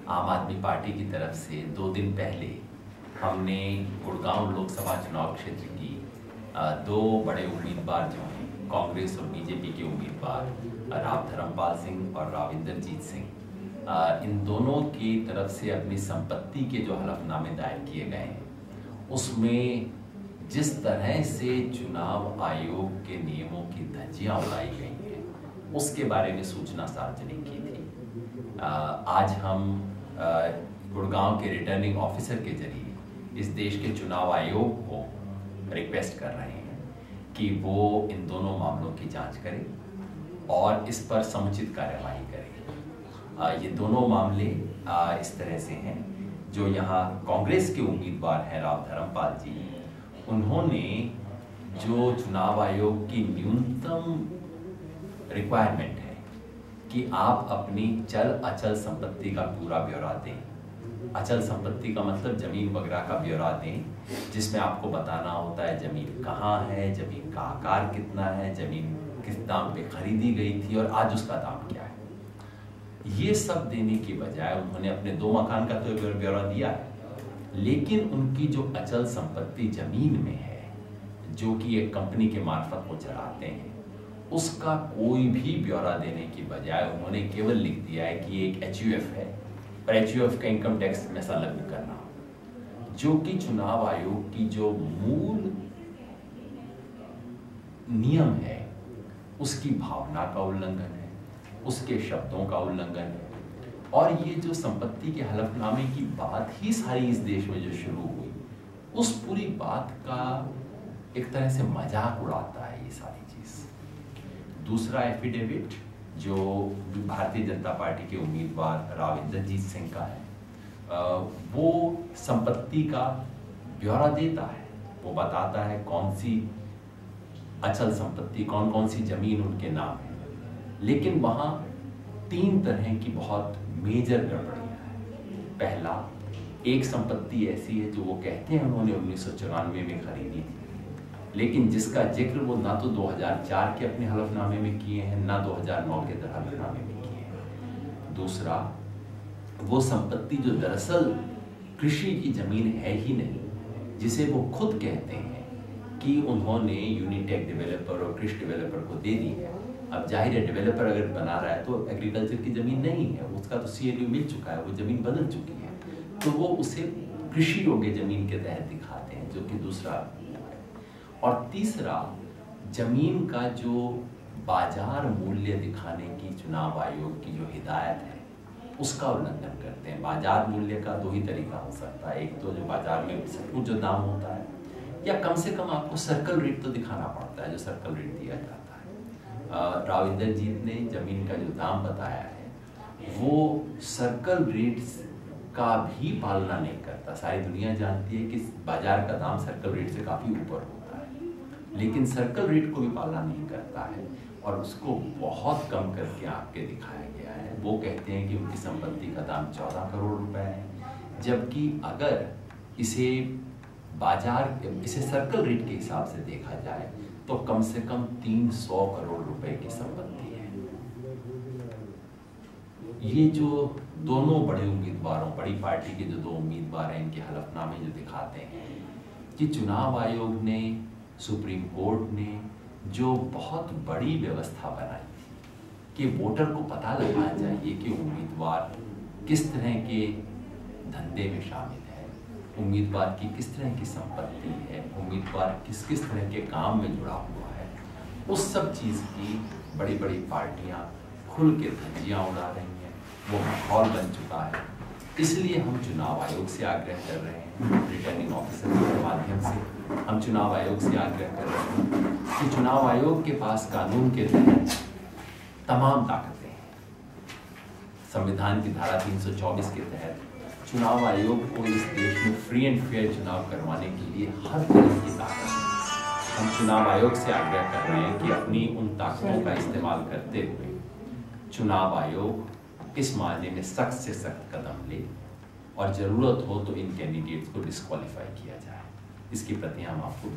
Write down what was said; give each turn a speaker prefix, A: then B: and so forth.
A: आम आदमी पार्टी की तरफ से 2 दिन पहले हमने गुड़गांव लोकसभा चुनाव क्षेत्र की 2 बड़े उम्मीदवार जो हैं कांग्रेस और बीजेपी के उम्मीदवार राव धर्मपाल सिंह और राव इंद्रजीत सिंह, इन दोनों की तरफ से अपनी संपत्ति के जो हलफनामे दायर किए गए हैं उसमें जिस तरह से चुनाव आयोग के नियमों की धज्जियां उड़ाई गई हैं उसके बारे में सूचना सार्वजनिक की थी। आज हम गुड़गांव के रिटर्निंग ऑफिसर के जरिए इस देश के चुनाव आयोग को रिक्वेस्ट कर रहे हैं कि वो इन दोनों मामलों की जांच करे और इस पर समुचित कार्यवाही करे। ये दोनों मामले इस तरह से हैं, जो यहाँ कांग्रेस के उम्मीदवार हैं राव धर्मपाल जी, उन्होंने जो चुनाव आयोग की न्यूनतम रिक्वायरमेंट है कि आप अपनी चल अचल संपत्ति का पूरा ब्यौरा दें। अचल संपत्ति का मतलब जमीन वगैरह का ब्यौरा दें, जिसमें आपको बताना होता है जमीन कहाँ है, जमीन का आकार कितना है, जमीन किस दाम पे खरीदी गई थी और आज उसका दाम क्या है। ये सब देने की बजाय उन्होंने अपने 2 मकान का तो ब्यौरा दिया है, लेकिन उनकी जो अचल संपत्ति जमीन में है, जो कि एक कंपनी के मार्फत वो चलाते हैं, उसका कोई भी ब्यौरा देने की बजाय उन्होंने केवल लिख दिया है कि एक HUF है और HUF का इनकम टैक्स में संलग्न करना, जो कि चुनाव आयोग की जो मूल नियम है उसकी भावना का उल्लंघन है, उसके शब्दों का उल्लंघन है। और ये जो संपत्ति के हलफनामे की बात ही सारी इस देश में जो शुरू हुई, उस पूरी बात का एक तरह से मजाक उड़ाता है ये सारी चीज। दूसरा एफिडेविट जो भारतीय जनता पार्टी के उम्मीदवार राव इंद्रजीत सिंह का है, वो संपत्ति का ब्यौरा देता है। वो बताता है कौन सी अचल संपत्ति, कौन कौन सी जमीन उनके नाम है, लेकिन वहाँ 3 तरह की बहुत मेजर गड़बड़ियाँ हैं। पहला, एक संपत्ति ऐसी है जो वो कहते हैं उन्होंने 1994 में खरीदी थी, लेकिन जिसका जिक्र वो ना तो 2004 के अपने हलफनामे में किए हैं, ना 2009 के हलफनामे में किए हैं। दूसरा, वो संपत्ति जो दरअसल कृषि की जमीन है ही नहीं, जिसे वो खुद कहते हैं कि उन्होंने यूनिटेक डेवलपर और कृषि डेवलपर को दे दी है। अब जाहिर है डेवलपर अगर बना रहा है तो एग्रीकल्चर की जमीन नहीं है, उसका तो CLU मिल चुका है, वो जमीन बदल चुकी है, तो वो उसे कृषि योग्य जमीन के तहत दिखाते हैं, जो कि दूसरा है। और तीसरा, जमीन का जो बाजार मूल्य दिखाने की चुनाव आयोग की जो हिदायत है उसका उल्लंघन करते हैं। बाजार मूल्य का 2 ही तरीका हो सकता है, एक तो जो बाजार में सचमुच जो दाम होता है, या कम से कम आपको सर्कल रेट तो दिखाना पड़ता है, जो सर्कल रेट दिया जाता है। राव इंद्रजीत ने जमीन का जो दाम बताया है वो सर्कल रेट्स का भी पालना नहीं करता। सारी दुनिया जानती है कि बाजार का दाम सर्कल रेट से काफ़ी ऊपर होता है, लेकिन सर्कल रेट को भी पालना नहीं करता है और उसको बहुत कम करके आपके दिखाया गया है। वो कहते हैं कि उनकी संपत्ति का दाम 14 करोड़ रुपए है, जबकि अगर इसे सर्कल रेट के हिसाब से देखा जाए तो कम से कम 300 करोड़ रुपए की संपत्ति है। ये जो दोनों बड़े उम्मीदवारों, बड़ी पार्टी के जो 2 उम्मीदवार हैं, इनके हलफनामे जो दिखाते हैं कि चुनाव आयोग ने, सुप्रीम कोर्ट ने जो बहुत बड़ी व्यवस्था बनाई थी कि वोटर को पता लगाना चाहिए कि उम्मीदवार किस तरह के धंधे में शामिल है, उम्मीदवार की किस तरह की संपत्ति है, उम्मीदवार किस किस तरह के काम में जुड़ा हुआ है, उस सब चीज़ की बड़ी बड़ी पार्टियां खुल के धज्जियां उड़ा रही हैं। वो माहौल बन चुका है। इसलिए हम चुनाव आयोग से आग्रह कर रहे हैं, रिटर्निंग ऑफिसर के माध्यम से हम चुनाव आयोग से आग्रह कर रहे हैं कि चुनाव आयोग के पास कानून के तहत तमाम ताकतें हैं। संविधान की धारा 324 के तहत चुनाव आयोग को इस देश में फ्री एंड फेयर चुनाव करवाने के लिए हर तरह की ताकत है। हम चुनाव आयोग से आग्रह कर रहे हैं कि अपनी उन ताकतों का इस्तेमाल करते हुए चुनाव आयोग इस मामले में सख्त से सख्त कदम ले और ज़रूरत हो तो इन कैंडिडेट्स को डिस्क्वालीफाई किया जाए। इसकी प्रतियां हम आपको